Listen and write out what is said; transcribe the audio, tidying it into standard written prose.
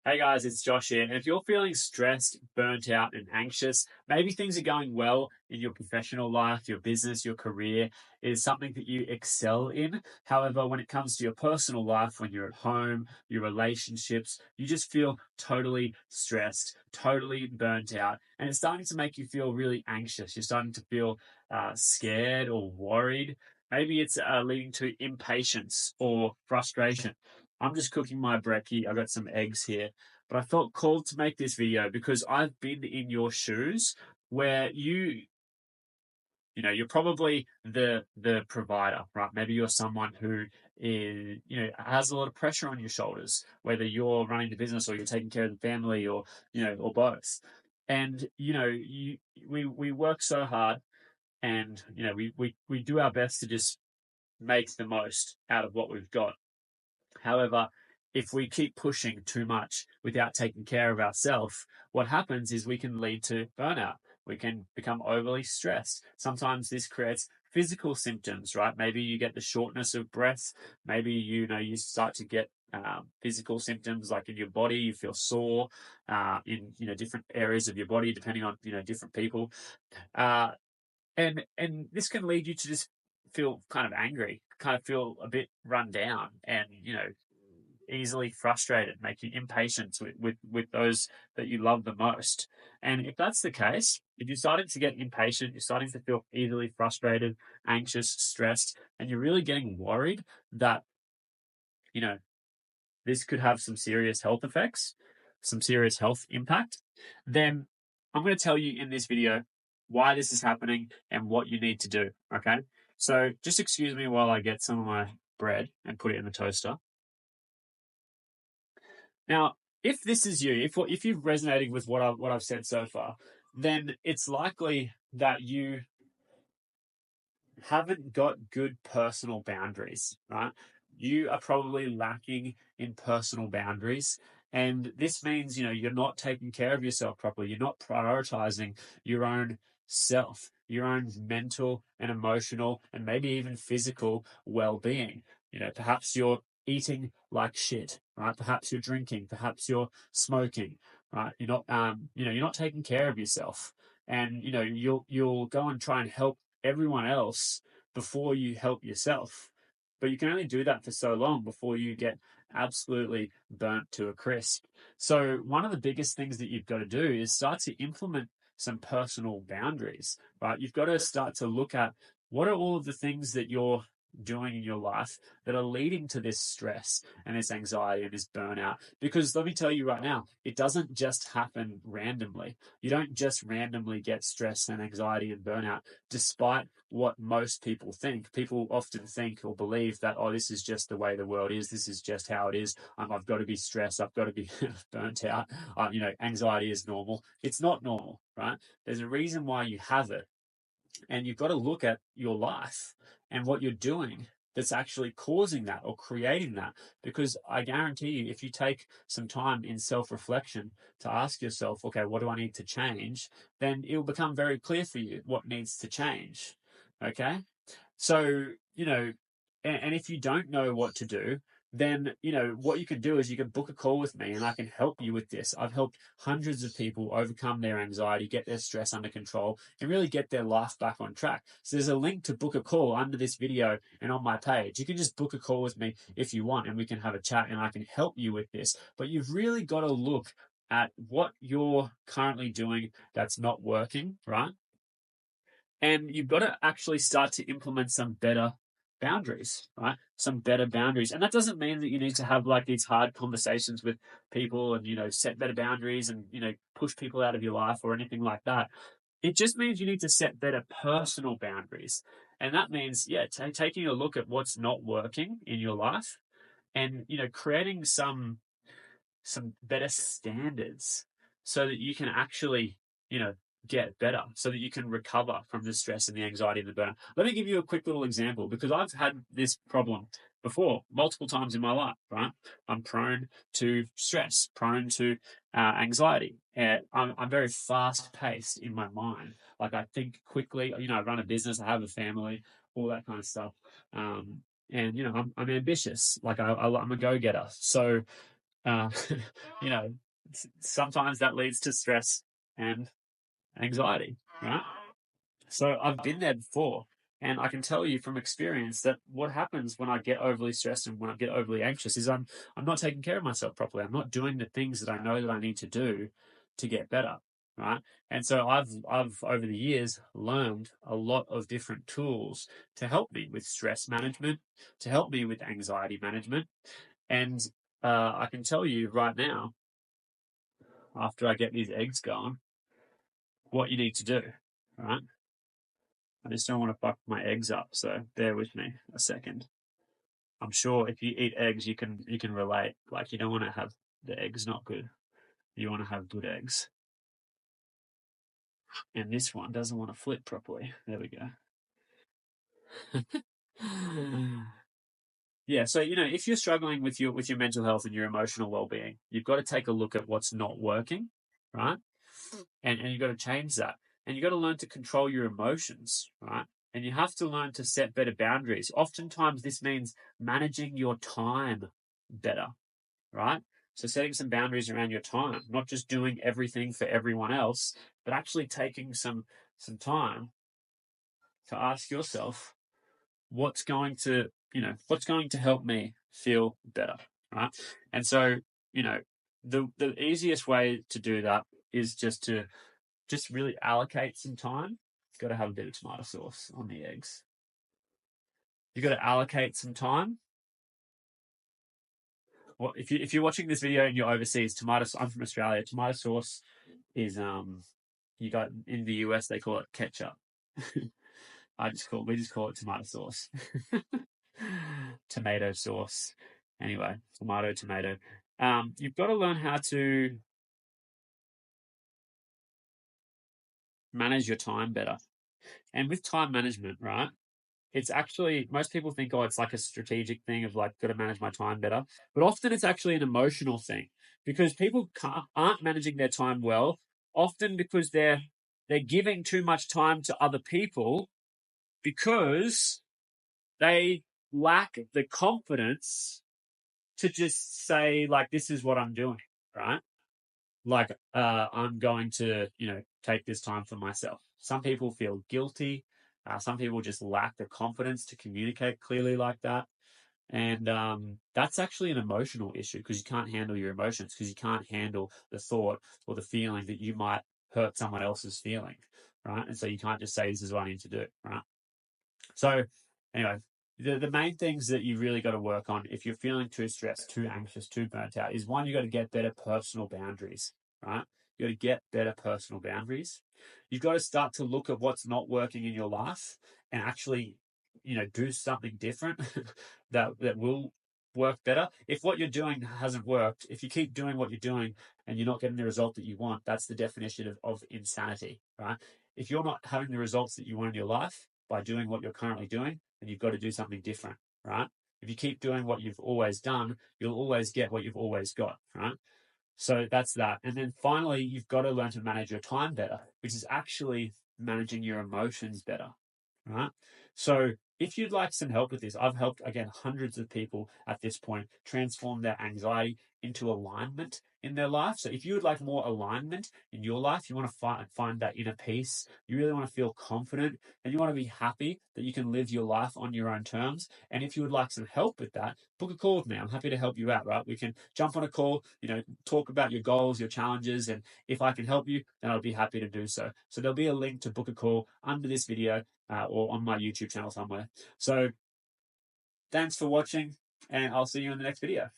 Hey guys, it's Josh here. And if you're feeling stressed, burnt out, and anxious, maybe things are going well in your professional life, your business, your career is something that you excel in. However, when it comes to your personal life, when you're at home, your relationships, you just feel totally stressed, totally burnt out, and it's starting to make you feel really anxious. You're starting to feel scared or worried. Maybe it's leading to impatience or frustration. I'm just cooking my brekkie. I got some eggs here, but I felt called to make this video because I've been in your shoes where you're probably the provider, right? Maybe you're someone who is, has a lot of pressure on your shoulders, whether you're running the business or you're taking care of the family or, or both. And, we work so hard and, we do our best to just make the most out of what we've got. However, if we keep pushing too much without taking care of ourselves, what happens is we can lead to burnout. We can become overly stressed. Sometimes this creates physical symptoms, right? Maybe you get the shortness of breath. Maybe you start to get physical symptoms like in your body, you feel sore in different areas of your body, depending on different people. Uh, and this can lead you to just feel kind of angry, kind of feel a bit run down, and easily frustrated, make you impatient with those that you love the most. And if that's the case, if you're starting to get impatient, you're starting to feel easily frustrated, anxious, stressed, and you're really getting worried that you know this could have some serious health effects, some serious health impact, then I'm going to tell you in this video why this is happening and what you need to do. Okay. So just excuse me while I get some of my bread and put it in the toaster. Now, if this is you, if you've resonated with what I've said so far, then it's likely that you haven't got good personal boundaries, right? You are probably lacking in personal boundaries. And this means, you're not taking care of yourself properly. You're not prioritizing your own self, your own mental and emotional, and maybe even physical well being. Perhaps you're eating like shit, right? Perhaps you're drinking, perhaps you're smoking, right? You're not taking care of yourself. And, you'll go and try and help everyone else before you help yourself. But you can only do that for so long before you get absolutely burnt to a crisp. So, one of the biggest things that you've got to do is start to implement some personal boundaries, right? You've got to start to look at what are all of the things that you're doing in your life that are leading to this stress and this anxiety and this burnout. Because let me tell you right now, it doesn't just happen randomly. You don't just randomly get stress and anxiety and burnout, despite what most people think. People often think or believe that, oh, this is just the way the world is. This is just how it is. I've got to be stressed. I've got to be burnt out. Anxiety is normal. It's not normal, right? There's a reason why you have it. And you've got to look at your life and what you're doing that's actually causing that or creating that. Because I guarantee you, if you take some time in self reflection to ask yourself, okay, what do I need to change? Then it will become very clear for you what needs to change. Okay. So, and if you don't know what to do, then, what you can do is you can book a call with me and I can help you with this. I've helped hundreds of people overcome their anxiety, get their stress under control, and really get their life back on track. So there's a link to book a call under this video and on my page. You can just book a call with me if you want, and we can have a chat and I can help you with this. But you've really got to look at what you're currently doing that's not working, right? And you've got to actually start to implement some better boundaries, right? Some better boundaries. And that doesn't mean that you need to have like these hard conversations with people and, set better boundaries and, push people out of your life or anything like that. It just means you need to set better personal boundaries. And that means, taking a look at what's not working in your life and, creating some better standards so that you can actually, get better, so that you can recover from the stress and the anxiety and the burnout. Let me give you a quick little example because I've had this problem before multiple times in my life, right? I'm prone to stress, prone to anxiety. I'm very fast paced in my mind. Like I think quickly, I run a business, I have a family, all that kind of stuff. And, I'm ambitious. Like I'm a go getter. So, uh, you know, sometimes that leads to stress and anxiety, right? So I've been there before. And I can tell you from experience that what happens when I get overly stressed and when I get overly anxious is I'm not taking care of myself properly. I'm not doing the things that I know that I need to do to get better, right? And so I've over the years learned a lot of different tools to help me with stress management, to help me with anxiety management, and I can tell you right now, after I get these eggs going, what you need to do, right? I just don't want to fuck my eggs up, so bear with me a second. I'm sure if you eat eggs, you can relate. Like you don't want to have the eggs not good. You want to have good eggs. And this one doesn't want to flip properly. There we go. Yeah, so if you're struggling with your mental health and your emotional well-being, you've got to take a look at what's not working, right? And you've got to change that. And you've got to learn to control your emotions, right? And you have to learn to set better boundaries. Oftentimes, this means managing your time better, right? So, setting some boundaries around your time, not just doing everything for everyone else, but actually taking some time to ask yourself what's going to help me feel better, right? And so, you know, the easiest way to do that is just really allocate some time. You've got to have a bit of tomato sauce on the eggs. You've got to allocate some time. Well, if you're watching this video and you're overseas, I'm from Australia. Tomato sauce is you got in the US they call it ketchup. We just call it tomato sauce. Tomato sauce. Anyway, tomato. You've got to learn how to manage your time better. And with time management, right? It's actually, most people think, oh, it's like a strategic thing of like, got to manage my time better. But often it's actually an emotional thing because people aren't managing their time well, often because they're giving too much time to other people because they lack the confidence to just say, like, this is what I'm doing, right? Like, I'm going to, take this time for myself. Some people feel guilty. Some people just lack the confidence to communicate clearly like that. And that's actually an emotional issue because you can't handle your emotions because you can't handle the thought or the feeling that you might hurt someone else's feeling, right? And so you can't just say, this is what I need to do, right? So, anyway, the main things that you really got to work on if you're feeling too stressed, too anxious, too burnt out is one, you got to get better personal boundaries, right? You got to get better personal boundaries. You've got to start to look at what's not working in your life and actually, do something different that will work better. If what you're doing hasn't worked, if you keep doing what you're doing and you're not getting the result that you want, that's the definition of insanity, right? If you're not having the results that you want in your life by doing what you're currently doing, then you've got to do something different, right? If you keep doing what you've always done, you'll always get what you've always got, right? So that's that. And then finally, you've got to learn to manage your time better, which is actually managing your emotions better, right? So if you'd like some help with this, I've helped, again, hundreds of people at this point transform their anxiety into alignment in their life. So if you would like more alignment in your life, you want to find that inner peace, you really want to feel confident, and you want to be happy that you can live your life on your own terms. And if you would like some help with that, book a call with me. I'm happy to help you out, right? We can jump on a call, talk about your goals, your challenges, and if I can help you, then I'll be happy to do so. So there'll be a link to book a call under this video or on my YouTube channel somewhere. So thanks for watching, and I'll see you in the next video.